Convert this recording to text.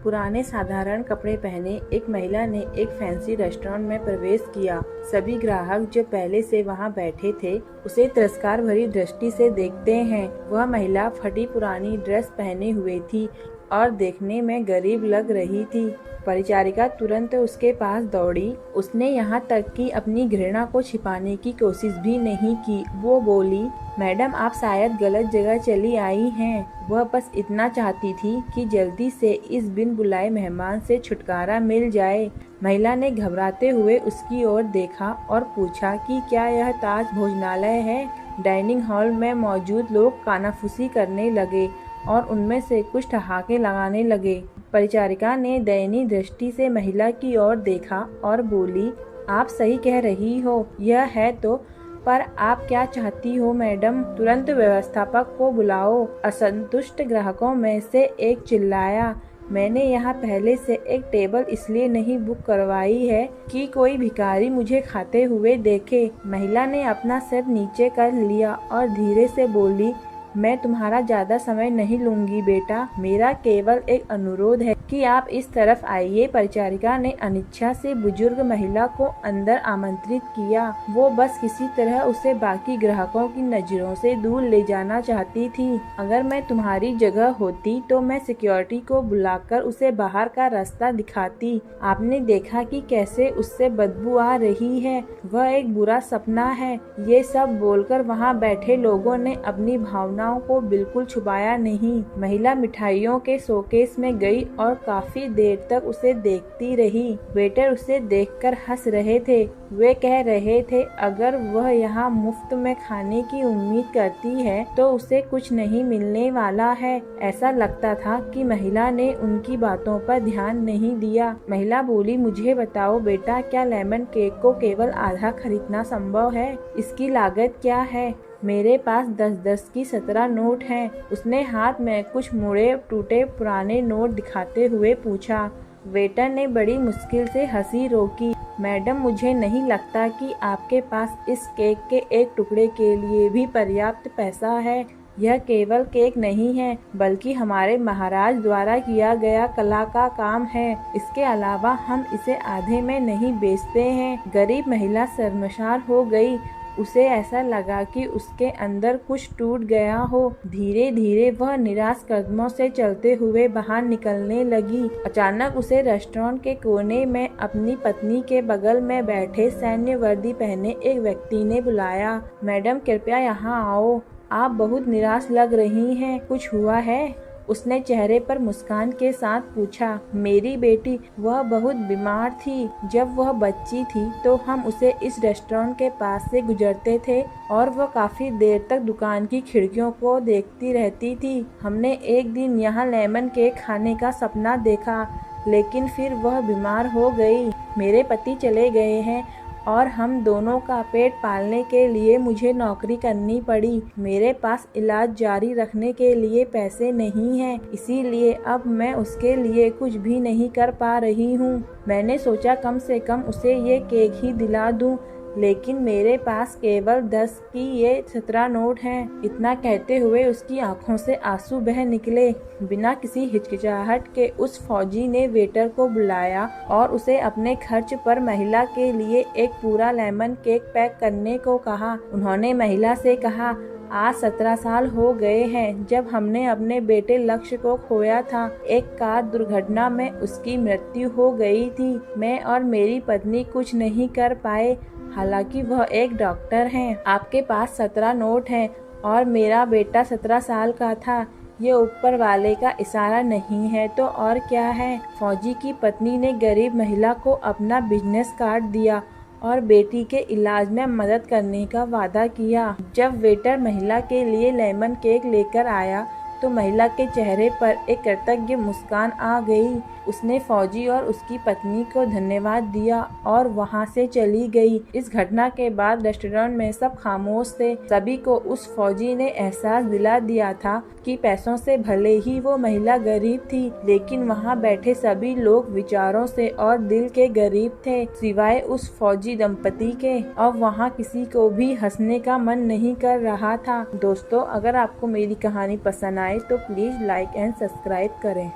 पुराने साधारण कपड़े पहने एक महिला ने एक फैंसी रेस्टोरेंट में प्रवेश किया। सभी ग्राहक जो पहले से वहां बैठे थे उसे तिरस्कार भरी दृष्टि से देखते हैं। वह महिला फटी पुरानी ड्रेस पहने हुए थी और देखने में गरीब लग रही थी। परिचारिका तुरंत उसके पास दौड़ी। उसने यहाँ तक कि अपनी घृणा को छिपाने की कोशिश भी नहीं की। वो बोली, मैडम आप शायद गलत जगह चली आई हैं। वह बस इतना चाहती थी कि जल्दी से इस बिन बुलाए मेहमान से छुटकारा मिल जाए। महिला ने घबराते हुए उसकी ओर देखा और पूछा कि क्या यह ताज भोजनालय है। डाइनिंग हॉल में मौजूद लोग कानाफूसी करने लगे और उनमें से कुछ ठहाके लगाने लगे। परिचारिका ने दयनीय दृष्टि से महिला की ओर देखा और बोली, आप सही कह रही हो, यह है तो, पर आप क्या चाहती हो मैडम? तुरंत व्यवस्थापक को बुलाओ। असंतुष्ट ग्राहकों में से एक चिल्लाया, मैंने यहाँ पहले से एक टेबल इसलिए नहीं बुक करवाई है कि कोई भिखारी मुझे खाते हुए देखे। महिला ने अपना सिर नीचे कर लिया और धीरे से बोली, मैं तुम्हारा ज्यादा समय नहीं लूंगी बेटा, मेरा केवल एक अनुरोध है कि आप इस तरफ आइए। परिचारिका ने अनिच्छा से बुजुर्ग महिला को अंदर आमंत्रित किया। वो बस किसी तरह उसे बाकी ग्राहकों की नजरों से दूर ले जाना चाहती थी। अगर मैं तुम्हारी जगह होती तो मैं सिक्योरिटी को बुलाकर उसे बाहर का रास्ता दिखाती। आपने देखा कि कैसे उससे बदबू आ रही है, वह एक बुरा सपना है। ये सब बोलकर वहाँ बैठे लोगों ने अपनी भावनाओं को बिल्कुल छुपाया नहीं। महिला मिठाइयों के शोकेस में गई और काफी देर तक उसे देखती रही। वेटर उसे देखकर हंस रहे थे। वे कह रहे थे, अगर वह यहाँ मुफ्त में खाने की उम्मीद करती है तो उसे कुछ नहीं मिलने वाला है। ऐसा लगता था कि महिला ने उनकी बातों पर ध्यान नहीं दिया। महिला बोली, मुझे बताओ बेटा, क्या लेमन केक को केवल आधा खरीदना संभव है? इसकी लागत क्या है? मेरे पास 10-10 की 17 नोट हैं। उसने हाथ में कुछ मुड़े टूटे पुराने नोट दिखाते हुए पूछा। वेटर ने बड़ी मुश्किल से हंसी रोकी। मैडम, मुझे नहीं लगता कि आपके पास इस केक के एक टुकड़े के लिए भी पर्याप्त पैसा है। यह केवल केक नहीं है बल्कि हमारे महाराज द्वारा किया गया कला का काम है। इसके अलावा हम इसे आधे में नहीं बेचते हैं। गरीब महिला शर्मसार हो गई। उसे ऐसा लगा कि उसके अंदर कुछ टूट गया हो। धीरे धीरे वह निराश कदमों से चलते हुए बाहर निकलने लगी। अचानक उसे रेस्टोरेंट के कोने में अपनी पत्नी के बगल में बैठे सैन्य वर्दी पहने एक व्यक्ति ने बुलाया। मैडम, कृपया यहाँ आओ, आप बहुत निराश लग रही हैं, कुछ हुआ है? उसने चेहरे पर मुस्कान के साथ पूछा। मेरी बेटी, वह बहुत बीमार थी। जब वह बच्ची थी तो हम उसे इस रेस्टोरेंट के पास से गुजरते थे और वह काफी देर तक दुकान की खिड़कियों को देखती रहती थी। हमने एक दिन यहाँ लेमन केक खाने का सपना देखा, लेकिन फिर वह बीमार हो गई। मेरे पति चले गए हैं और हम दोनों का पेट पालने के लिए मुझे नौकरी करनी पड़ी। मेरे पास इलाज जारी रखने के लिए पैसे नहीं हैं, इसीलिए अब मैं उसके लिए कुछ भी नहीं कर पा रही हूँ। मैंने सोचा कम से कम उसे ये केक ही दिला दूँ, लेकिन मेरे पास केवल 10 की ये 17 नोट हैं। इतना कहते हुए उसकी आंखों से आंसू बह निकले। बिना किसी हिचकिचाहट के उस फौजी ने वेटर को बुलाया और उसे अपने खर्च पर महिला के लिए एक पूरा लेमन केक पैक करने को कहा। उन्होंने महिला से कहा, आज 17 साल हो गए हैं जब हमने अपने बेटे लक्ष्य को खोया था। एक कार दुर्घटना में उसकी मृत्यु हो गई थी। मैं और मेरी पत्नी कुछ नहीं कर पाए, हालांकि वह एक डॉक्टर हैं। आपके पास 17 नोट हैं और मेरा बेटा 17 साल का था। ये ऊपर वाले का इशारा नहीं है तो और क्या है? फौजी की पत्नी ने गरीब महिला को अपना बिजनेस कार्ड दिया और बेटी के इलाज में मदद करने का वादा किया। जब वेटर महिला के लिए लेमन केक लेकर आया तो महिला के चेहरे पर एक कृतज्ञ मुस्कान आ गई। उसने फौजी और उसकी पत्नी को धन्यवाद दिया और वहां से चली गई। इस घटना के बाद रेस्टोरेंट में सब खामोश थे। सभी को उस फौजी ने एहसास दिला दिया था कि पैसों से भले ही वो महिला गरीब थी, लेकिन वहां बैठे सभी लोग विचारों से और दिल के गरीब थे, सिवाय उस फौजी दंपति के। अब वहां किसी को भी हंसने का मन नहीं कर रहा था। दोस्तों, अगर आपको मेरी कहानी पसंद आए तो प्लीज लाइक एंड सब्सक्राइब करें।